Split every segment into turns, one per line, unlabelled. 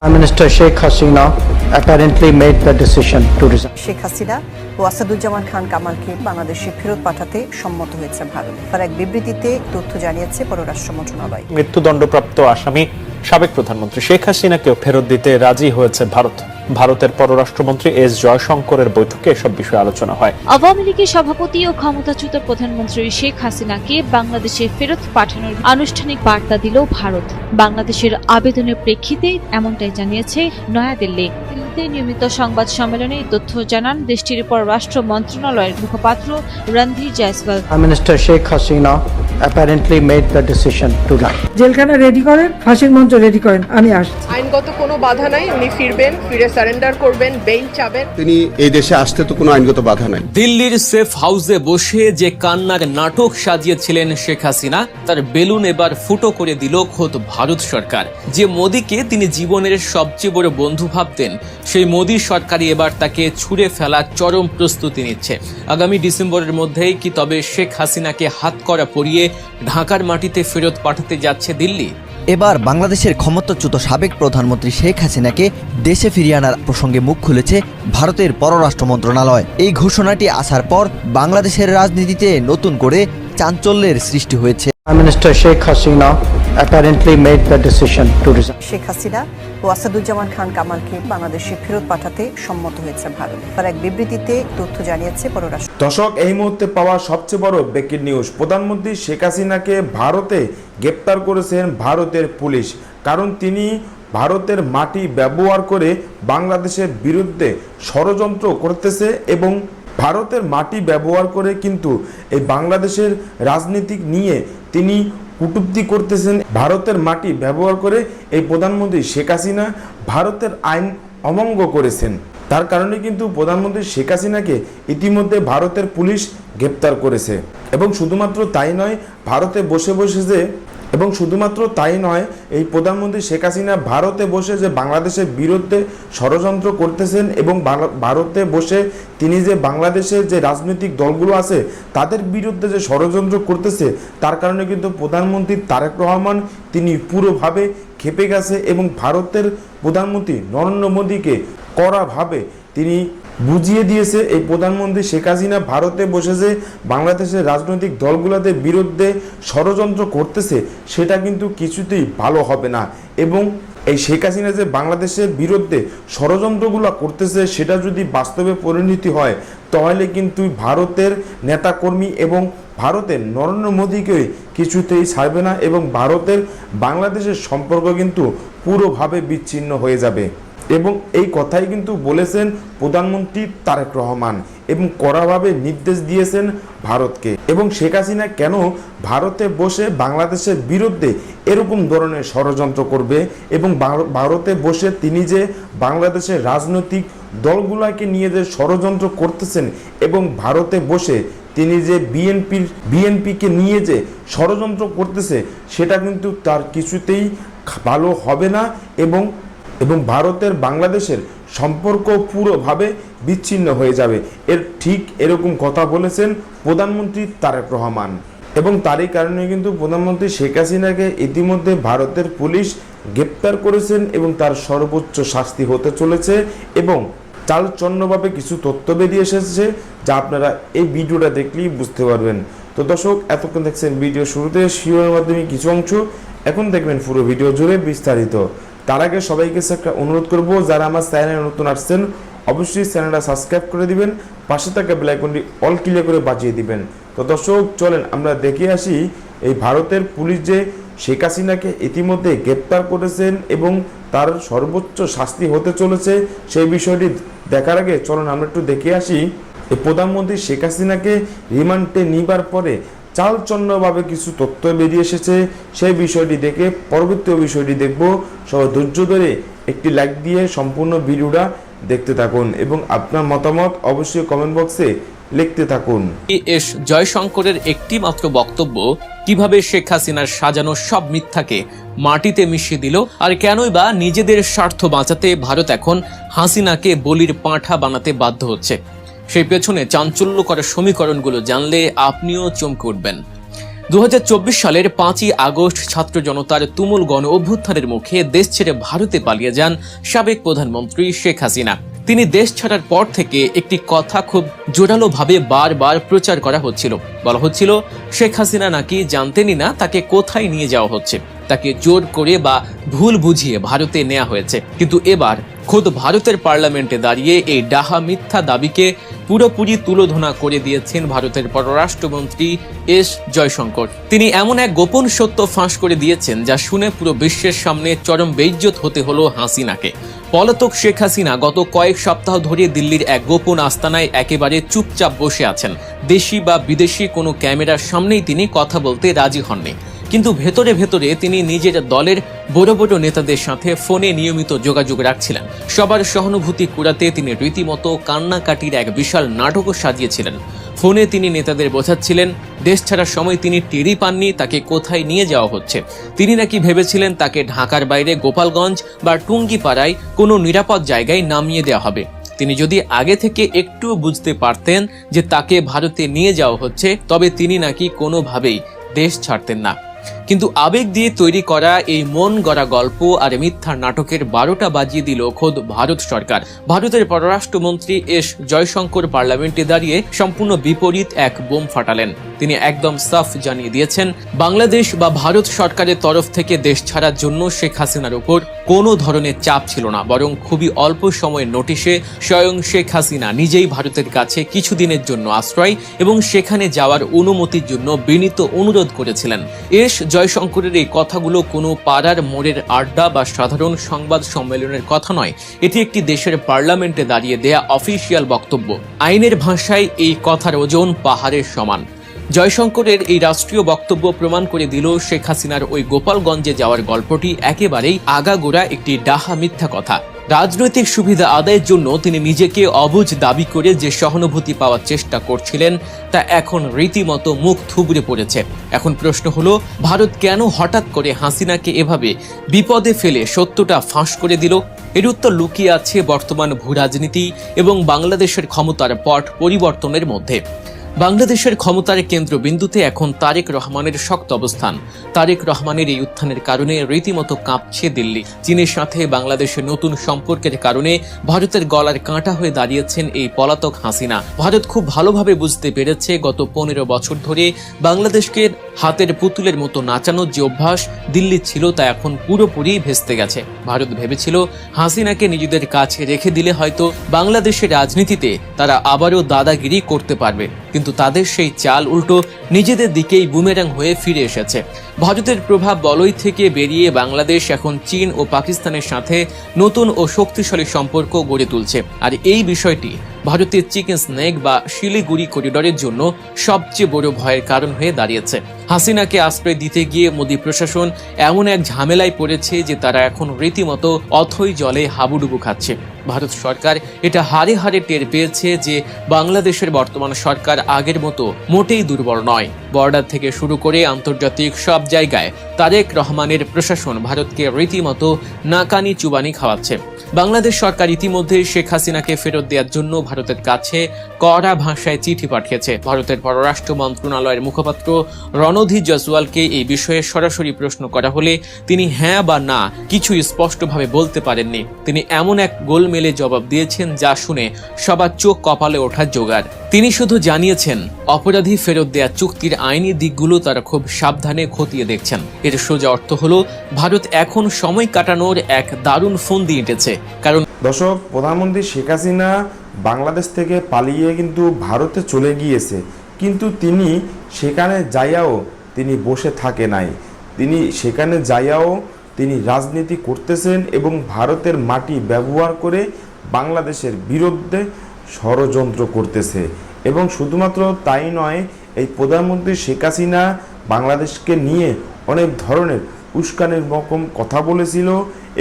Prime Minister Sheikh Hasina apparently made the decision to resign.
Sheikh Hasina ও আসাদুজ্জামান খান কামালকে বাংলাদেশে ফেরত পাঠাতে সম্মত হয়েছে ভারত। তার এক বিবৃতিতে তথ্য জানিয়েছে পররাষ্ট্র মন্ত্রণালয়।
মৃত্যুদণ্ডপ্রাপ্ত আসামি সাবেক প্রধানমন্ত্রী শেখ হাসিনাকেও ফেরত দিতে রাজি হয়েছে ভারত। ভারতের পররাষ্ট্রমন্ত্রী এস জয়শঙ্করের বৈঠকে এসব বিষয়ে আলোচনা হয়।
আওয়ামী লীগের সভাপতি ও ক্ষমতাচ্যুত প্রধানমন্ত্রী শেখ হাসিনাকে বাংলাদেশে ফেরত পাঠানোর আনুষ্ঠানিক বার্তা দিল ভারত। বাংলাদেশের আবেদনের প্রেক্ষিতে এমনটাই জানিয়েছে নয়াদিল্লি। দিল্লিতে নিয়মিত সংবাদ সম্মেলনে তথ্য জানান দেশটির পররাষ্ট্র মন্ত্রণালয়ের মুখপাত্র Randhir Jaiswal.
Prime Minister Sheikh Hasina apparently made the decision to resign.
জেলখানা রেডি করেন, ফাঁসির মঞ্চ রেডি করেন, আমি আসছি।
আইনগত কোনো বাধা নাই, উনি ফিরবেন, ফিরে সারেন্ডার করবেন, বেইল চাবেন।
তিনি এই দেশে আসতে তো কোনো আইনগত বাধা নাই।
দিল্লির সেফ হাউসে বসে যে কান্নার নাটক সাজিয়েছিলেন শেখ হাসিনা, তার বেলুন এবার ফুটো করে দিল খোদ ভারত সরকার। যে মোদীকে তিনি জীবনের সবচেয়ে বড় বন্ধু ভাবতেন, সেই মোদী সরকারই এবার তাকে ছুঁড়ে ফেলার চরম প্রস্তুতি নিচ্ছে। আগামী ডিসেম্বরের মধ্যেই কি তবে শেখ হাসিনাকে হাতকড়া পরিয়ে ঢাকার মাটিতে ফেরত পাঠাতে যাচ্ছে দিল্লি?
এবার বাংলাদেশের ক্ষমতাচ্যুত সাবেক প্রধানমন্ত্রী শেখ হাসিনাকে দেশে ফিরিয়ে আনার প্রসঙ্গে মুখ খুলেছে ভারতের পররাষ্ট্র মন্ত্রণালয়। এই ঘোষণাটি আসার পর বাংলাদেশের রাজনীতিতে নতুন করে চাঞ্চল্যের সৃষ্টি হয়েছে।
Prime Minister Sheikh Hasina apparently made the decision to resign.
Sheikh Hasina ও আসাদুজ্জামান খান কামালকে বাংলাদেশে ফেরত পাঠাতে সম্মত হয়েছে ভারত। তার এক বিবৃতিতে তথ্য জানিয়েছে পররাষ্ট্র।
দর্শক, এই মুহূর্তে পাওয়া সবচেয়ে বড় ব্রেকিং নিউজ, প্রধানমন্ত্রী শেখ হাসিনাকে ভারতে গ্রেপ্তার করেছেন ভারতের পুলিশ। কারণ তিনি ভারতের মাটি ব্যবহার করে বাংলাদেশের বিরুদ্ধে ষড়যন্ত্র করতেছে এবং ভারতের মাটি ব্যবহার করে কিন্তু এই বাংলাদেশের রাজনীতি নিয়ে তিনি কটূক্তি করতেছেন। ভারতের মাটি ব্যবহার করে এই প্রধানমন্ত্রী শেখ হাসিনা ভারতের আইন অমান্য করেছেন। তার কারণে কিন্তু প্রধানমন্ত্রী শেখ হাসিনাকে ইতিমধ্যে ভারতের পুলিশ গ্রেপ্তার করেছে। এবং শুধুমাত্র তাই নয়, ভারতে বসে বসে যে এই প্রধানমন্ত্রী শেখ হাসিনা ভারতে বসে যে বাংলাদেশের বিরুদ্ধে ষড়যন্ত্র করতেছেন এবং ভারতে বসে তিনি যে বাংলাদেশের যে রাজনৈতিক দলগুলো আছে তাদের বিরুদ্ধে যে ষড়যন্ত্র করতেছে, তার কারণে কিন্তু প্রধানমন্ত্রী তারেক রহমান তিনি পুরোভাবে ক্ষেপে গেছে এবং ভারতের প্রধানমন্ত্রী নরেন্দ্র মোদীকে কড়াভাবে তিনি বুঝিয়ে দিয়েছে এই প্রধানমন্ত্রী শেখ হাসিনা ভারতে বসে যে বাংলাদেশের রাজনৈতিক দলগুলোদের বিরুদ্ধে ষড়যন্ত্র করতেছে সেটা কিন্তু কিছুতেই ভালো হবে না। এবং এই শেখ হাসিনা যে বাংলাদেশের বিরুদ্ধে ষড়যন্ত্রগুলো করতেছে সেটা যদি বাস্তবে পরিণতি হয় তাহলে কিন্তু ভারতের নেতাকর্মী এবং ভারতের নরেন্দ্র মোদীকে কিছুতেই ছাড়বে না এবং ভারতের বাংলাদেশের সম্পর্ক কিন্তু পুরোভাবে বিচ্ছিন্ন হয়ে যাবে। এবং এই কথাই কিন্তু বলেছেন প্রধানমন্ত্রী তারেক রহমান এবং কড়াভাবে নির্দেশ দিয়েছেন ভারতকে। এবং শেখ হাসিনা কেন ভারতে বসে বাংলাদেশের বিরুদ্ধে এরকম ধরনের ষড়যন্ত্র করবে এবং ভারতে বসে তিনি যে বাংলাদেশের রাজনৈতিক দলগুলোকে নিয়ে যে ষড়যন্ত্র করতেছেন এবং ভারতে বসে তিনি যে বিএনপিকে নিয়ে যে ষড়যন্ত্র করতেছে সেটা কিন্তু তার কিছুতেই ভালো হবে না এবং ভারতের বাংলাদেশের সম্পর্ক পুরোভাবে বিচ্ছিন্ন হয়ে যাবে। ঠিক এরকম কথা বলেছেন প্রধানমন্ত্রী তারেক রহমান। এবং তারই কারণে কিন্তু প্রধানমন্ত্রী শেখ হাসিনাকে ইতিমধ্যে ভারতের পুলিশ গ্রেপ্তার করেছেন এবং তার সর্বোচ্চ শাস্তি হতে চলেছে। এবং চালচন্নভাবে কিছু তথ্য বেরিয়ে এসেছে যা আপনারা এই ভিডিওটা দেখলেই বুঝতে পারবেন। তো দর্শক, এতক্ষণ দেখছেন ভিডিও শুরুতে শিরোনামের মাধ্যমে কিছু অংশ, এখন দেখবেন পুরো ভিডিও জুড়ে বিস্তারিত। তার আগে সবাইকে একটা অনুরোধ করব, যারা আমার চ্যানেলে নতুন আসছেন অবশ্যই চ্যানেলটা সাবস্ক্রাইব করে দিবেন, পাশে থাকা বেল আইকনটি অল ক্লিক করে বাজিয়ে দিবেন। তো দর্শক চলেন আমরা দেখে আসি এই ভারতের পুলিশ যে শেখ হাসিনাকে ইতিমধ্যে গ্রেপ্তার করেছেন এবং তার সর্বোচ্চ শাস্তি হতে চলেছে সেই বিষয়টি দেখার আগে চলুন আমরা একটু দেখে আসি এই প্রধানমন্ত্রী শেখ হাসিনাকে রিমান্ডে নিবার পরে চালচন্নভাবে কিছু তথ্য বেরিয়ে এসেছে। সেই বিষয়টি দেখে পরবর্তী বিষয়টি দেখব। সবাই ধৈর্য ধরে একটি লাইক দিয়ে সম্পূর্ণ ভিডিওটা দেখতে থাকুন এবং আপনার মতামত অবশ্যই কমেন্ট বক্সে লিখতে থাকুন।
এস জয়শঙ্করের একটি মাত্র বক্তব্য কিভাবে শেখ হাসিনার সাজানো সব মিথ্যাকে মাটিতে মিশিয়ে দিল, আর কেনই বা নিজেদের স্বার্থ বাঁচাতে ভারত এখন হাসিনাকে বলির পাঁঠা বানাতে বাধ্য হচ্ছে, সেই পেছনে চাঞ্চল্যকর সমীকরণগুলো জানলে আপনিও চমকে উঠবেন। 2024 সালের 5ই আগস্ট ছাত্র জনতার তুমুল গণ অভ্যুত্থানের মুখে দেশ ছেড়ে ভারতে পালিয়ে যান সাবেক প্রধানমন্ত্রী শেখ হাসিনা। তিনি দেশ ছাড়ার পর থেকে একটি কথা খুব জোরালোভাবে বারবার প্রচার করা হচ্ছিল। বলা হচ্ছিল শেখ হাসিনা নাকি জানতেনই না তাকে কোথায় নিয়ে যাওয়া হচ্ছে, তাকে জোর করে বা ভুল বুঝিয়ে ভারতে নেওয়া হয়েছে। কিন্তু এবার খোদ ভারতের পার্লামেন্টে দাঁড়িয়ে এই ডাহা মিথ্যা দাবিকে পুরোপুরি তুলোধনা করে দিয়েছেন ভারতের পররাষ্ট্রমন্ত্রী এস জয়শঙ্কর। তিনি এমন এক গোপন সত্য ফাঁস করে দিয়েছেন যা শুনে পুরো বিশ্বের সামনে চরম বেইজ্জত হতে হলো হাসিনাকে। পলাতক শেখ হাসিনা গত কয়েক সপ্তাহ ধরে দিল্লির এক গোপন আস্তানায় একেবারে চুপচাপ বসে আছেন। দেশি বা বিদেশি কোনো ক্যামেরার সামনেই তিনি কথা বলতে রাজি হননি, কিন্তু ভেতরে ভেতরে তিনি নিজের দলের বড় বড় নেতাদের সাথে ফোনে নিয়মিত যোগাযোগ রাখছিলেন। সবার সহানুভূতি কুড়াতে তিনি রীতিমতো কান্নাকাটির এক বিশাল নাটকও সাজিয়েছিলেন। ফোনে তিনি নেতাদের বোঝাচ্ছিলেন দেশ ছাড়ার সময় তিনি টেরই পাননি তাকে কোথায় নিয়ে যাওয়া হচ্ছে। তিনি নাকি ভেবেছিলেন তাকে ঢাকার বাইরে গোপালগঞ্জ বা টুঙ্গিপাড়ায় কোনো নিরাপদ জায়গায় নামিয়ে দেওয়া হবে। তিনি যদি আগে থেকে একটু বুঝতে পারতেন যে তাকে ভারতে নিয়ে যাওয়া হচ্ছে, তবে তিনি নাকি কোনোভাবেই দেশ ছাড়তেন না। কিন্তু আবেগ দিয়ে তৈরি করা এই মন গড়া গল্প আর মিথ্যা নাটকের 12টা বাজিয়ে দিল খোদ ভারত সরকার। ভারতের পররাষ্ট্রমন্ত্রী এস জয়শঙ্কর পার্লামেন্টে দাঁড়িয়ে সম্পূর্ণ বিপরীত এক বোম ফাটালেন। তিনি একদম সাফ জানিয়ে দিয়েছেন বাংলাদেশ বা ভারত সরকারের তরফ থেকে দেশ ছাড়ার জন্য শেখ হাসিনার উপর কোনো ধরনের চাপ ছিল না, বরং খুবই অল্প সময়ের নোটিশে স্বয়ং শেখ হাসিনা নিজেই ভারতের কাছে কিছুদিনের জন্য আশ্রয় এবং সেখানে যাওয়ার অনুমতির জন্য বিনীত অনুরোধ করেছিলেন। এস জয়শঙ্করের এই কথাগুলো কোনো পাড়ার মোড়ের আড্ডা বা সাধারণ সংবাদ সম্মেলনের কথা নয়, এটি একটি দেশের পার্লামেন্টে দাঁড়িয়ে দেয়া অফিসিয়াল বক্তব্য। আইনের ভাষায় এই কথার ওজন পাহাড়ের সমান। জয়শঙ্করের এই রাষ্ট্রীয় বক্তব্য প্রমাণ করে দিল শেখ হাসিনার ওই গোপালগঞ্জে যাওয়ার গল্পটি একেবারেই আগাগোড়া একটি ডাহা মিথ্যা কথা। রাজনৈতিক সুবিধা আদায়ের জন্য তিনি নিজেকে অবুঝ দাবি করে যে সহানুভূতি পাওয়ার চেষ্টা করছিলেন তা এখন রীতিমতো মুখ থুবড়ে পড়েছে। এখন প্রশ্ন হলো ভারত কেন হঠাৎ করে হাসিনাকে এভাবে বিপদে ফেলে সত্যটা ফাঁস করে দিল? এর উত্তর লুকিয়ে আছে বর্তমান ভূরাজনীতি এবং বাংলাদেশের ক্ষমতার পট পরিবর্তনের মধ্যে। বাংলাদেশের ক্ষমতার কেন্দ্রবিন্দুতে এখন তারেক রহমানের শক্ত অবস্থান। তারেক রহমানের এই উত্থানের কারণে রীতিমতো কাঁপছে দিল্লি। চীনের সাথে বাংলাদেশের নতুন সম্পর্কের কারণে ভারতের গলার কাঁটা হয়ে দাঁড়িয়েছেন এই পলাতক হাসিনা। ভারত খুব ভালোভাবে বুঝতে পেরেছে গত 15 বছর ধরে বাংলাদেশকে হাতের পুতুলের মতো নাচানোর যে অভ্যাস দিল্লির ছিল তা এখন পুরোপুরি ভেস্তে গেছে। ভারত ভেবেছিল হাসিনাকে নিজেদের কাছে রেখে দিলে হয়তো বাংলাদেশের রাজনীতিতে তারা আবারও দাদাগিরি করতে পারবে, কিন্তু তাদের সেই চাল উল্টো নিজেদের দিকেই বুমেরাং হয়ে ফিরে এসেছে। ভারতের প্রভাব বলয় থেকে বেরিয়ে বাংলাদেশ এখন চীন ও পাকিস্তানের সাথে নতুন ও শক্তিশালী সম্পর্ক গড়ে তুলছে। আর এই বিষয়টি ভারতের চিকেন স্নেক বা শিলিগুড়ি করিডোরের জন্য সবচেয়ে বড় ভয়ের কারণ হয়ে দাঁড়িয়েছে। হাসিনাকে আশ্রয় দিতে গিয়ে মোদী প্রশাসন এমন এক ঝামেলায় পড়েছে যে তারা এখন রীতিমতো অথই জলে হাবুডুবু খাচ্ছে। ভারত সরকার এটা হারে হারে টের পেয়েছে যে বাংলাদেশের বর্তমান সরকার আগের মতো মোটেই দুর্বল নয়। বর্ডার থেকে শুরু করে আন্তর্জাতিক সব জায়গায় তারেক রহমানের প্রশাসন ভারতকে রীতিমতো নাকানি চুবানি খাওয়াচ্ছে। বাংলাদেশ সরকার ইতিমধ্যে শেখ হাসিনাকে ফেরত দেওয়ার জন্য ভারতের কাছে কড়া ভাষায় চিঠি পাঠিয়েছে। ভারতের পররাষ্ট্র মন্ত্রণালয়ের মুখপাত্র রণধীর জয়সওয়ালকে এই বিষয়ে সরাসরি প্রশ্ন করা হলে তিনি হ্যাঁ বা না কিছু স্পষ্টভাবে বলতে পারেননি। তিনি এমন এক গোলমেলে জবাব দিয়েছেন যা শুনে সবার চোখ কপালে ওঠার জোগাড়। তিনি শুধু জানিয়েছেন অপরাধী ফেরত দেয়া চুক্তির আইনি দিকগুলো তারা খুব সাবধানে খতিয়ে দেখছেন। এর সোজা অর্থ হলো ভারত এখন সময় কাটানোর এক দারুণ ফন্দি এঁটেছে। কারণ
দর্শক, প্রধানমন্ত্রী শেখ হাসিনা বাংলাদেশ থেকে পালিয়ে কিন্তু ভারতে চলে গিয়েছে, কিন্তু তিনি সেখানে যাইয়াও তিনি বসে থাকে নাই। তিনি সেখানে যাইয়াও তিনি রাজনীতি করতেছেন এবং ভারতের মাটি ব্যবহার করে বাংলাদেশের বিরুদ্ধে ষড়যন্ত্র করতেছে। এবং শুধুমাত্র তাই নয়, এই প্রধানমন্ত্রী শেখ হাসিনা বাংলাদেশকে নিয়ে অনেক ধরনের উস্কানির রকম কথা বলেছিল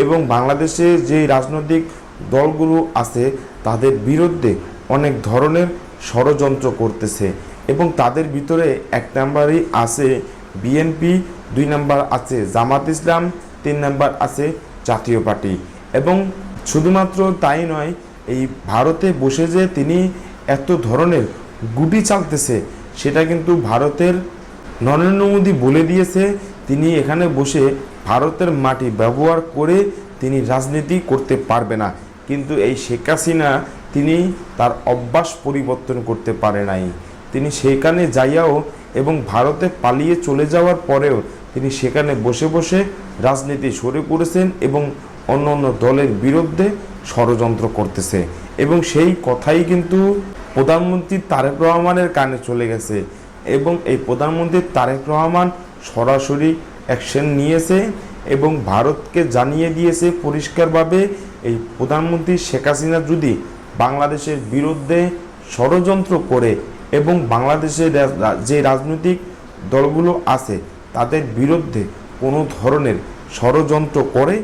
এবং বাংলাদেশে যে রাজনৈতিক দলগুলো আছে তাদের বিরুদ্ধে অনেক ধরনের ষড়যন্ত্র করতেছে এবং তাদের ভিতরে 1 নম্বরই আছে বিএনপি, 2 নম্বর আছে জামাত ইসলাম, 3 নম্বর আছে জাতীয় পার্টি। এবং শুধুমাত্র তাই নয়, এই ভারতে বসে যে তিনি এত ধরনের গুটি চালতেছে সেটা কিন্তু ভারতের নরেন্দ্র মোদী বলে দিয়েছে তিনি এখানে বসে ভারতের মাটি ব্যবহার করে তিনি রাজনীতি করতে পারবে না, কিন্তু এই শেখ হাসিনা তিনি তার অভ্যাস পরিবর্তন করতে পারে নাই। তিনি সেখানে যাইয়াও এবং ভারতে পালিয়ে চলে যাওয়ার পরেও তিনি সেখানে বসে বসে রাজনীতি শুরু করেছেন এবং অন্য অন্য দলের বিরুদ্ধে ষড়যন্ত্র করতেছে, এবং সেই কথাই কিন্তু প্রধানমন্ত্রী তারেক রহমানের কানে চলে গেছে, এবং এই প্রধানমন্ত্রী তারেক রহমান সরাসরি অ্যাকশন নিয়েছে এবং ভারতকে জানিয়ে দিয়েছে পরিষ্কারভাবে এই প্রধানমন্ত্রী শেখ হাসিনা যদি বাংলাদেশের বিরুদ্ধে ষড়যন্ত্র করে এবং বাংলাদেশের যে রাজনৈতিক দলগুলো আছে তাদের বিরুদ্ধে কোনো ধরনের ষড়যন্ত্র করে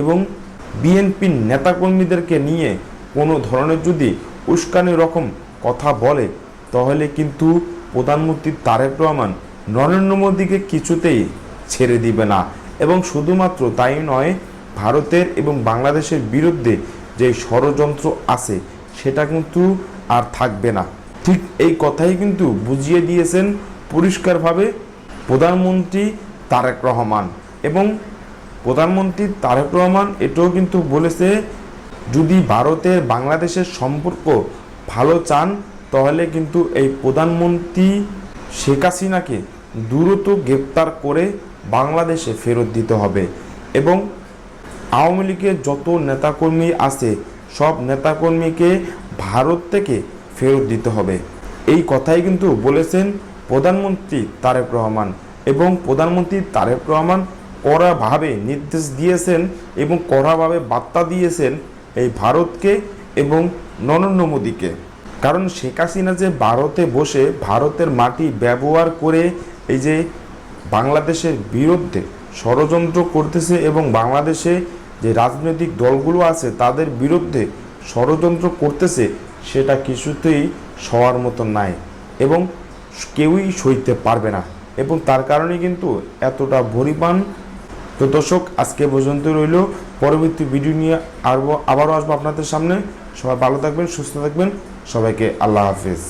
এবং বিএনপির নেতাকর্মীদেরকে নিয়ে কোনো ধরনের যদি উস্কানি রকম কথা বলে, তাহলে কিন্তু প্রধানমন্ত্রী তারেক রহমান নরেন্দ্র মোদীকে কিছুতেই ছেড়ে দিবে না। এবং শুধুমাত্র তাই নয়, ভারতের এবং বাংলাদেশের বিরুদ্ধে যে ষড়যন্ত্র আছে সেটা কিন্তু আর থাকবে না। ঠিক এই কথাই কিন্তু বুঝিয়ে দিয়েছেন পরিষ্কারভাবে প্রধানমন্ত্রী তারেক রহমান। এবং প্রধানমন্ত্রী তারেক রহমান এটাও কিন্তু বলেছে যদি ভারতের বাংলাদেশের সম্পর্ক ভালো চান তাহলে কিন্তু এই প্রধানমন্ত্রী শেখ হাসিনাকে দ্রুত গ্রেপ্তার করে বাংলাদেশে ফেরত দিতে হবে এবং আওয়ামী লীগের যত নেতাকর্মী আছে সব নেতাকর্মীকে ভারত থেকে ফেরত দিতে হবে। এই কথাই কিন্তু বলেছেন প্রধানমন্ত্রী তারেক রহমান, এবং প্রধানমন্ত্রী তারেক রহমান কড়াভাবে নির্দেশ দিয়েছেন এবং কড়াভাবে বার্তা দিয়েছেন এই ভারতকে এবং নরেন্দ্র মোদীকে। কারণ শেখ হাসিনা যে ভারতে বসে ভারতের মাটি ব্যবহার করে এই যে বাংলাদেশের বিরুদ্ধে ষড়যন্ত্র করতেছে এবং বাংলাদেশে যে রাজনৈতিক দলগুলো আছে তাদের বিরুদ্ধে ষড়যন্ত্র করতেছে, সেটা কিছুতেই সবার মতো নাই এবং কেউই সইতে পারবে না, এবং তার কারণে কিন্তু এতটা পরিমাণ। তো দর্শক, আজকে পর্যন্ত রইল, পরবর্তী ভিডিও নিয়ে আবারও আসবো আপনাদের সামনে। সবাই ভালো থাকবেন, সুস্থ থাকবেন, সবাইকে আল্লাহ হাফেজ।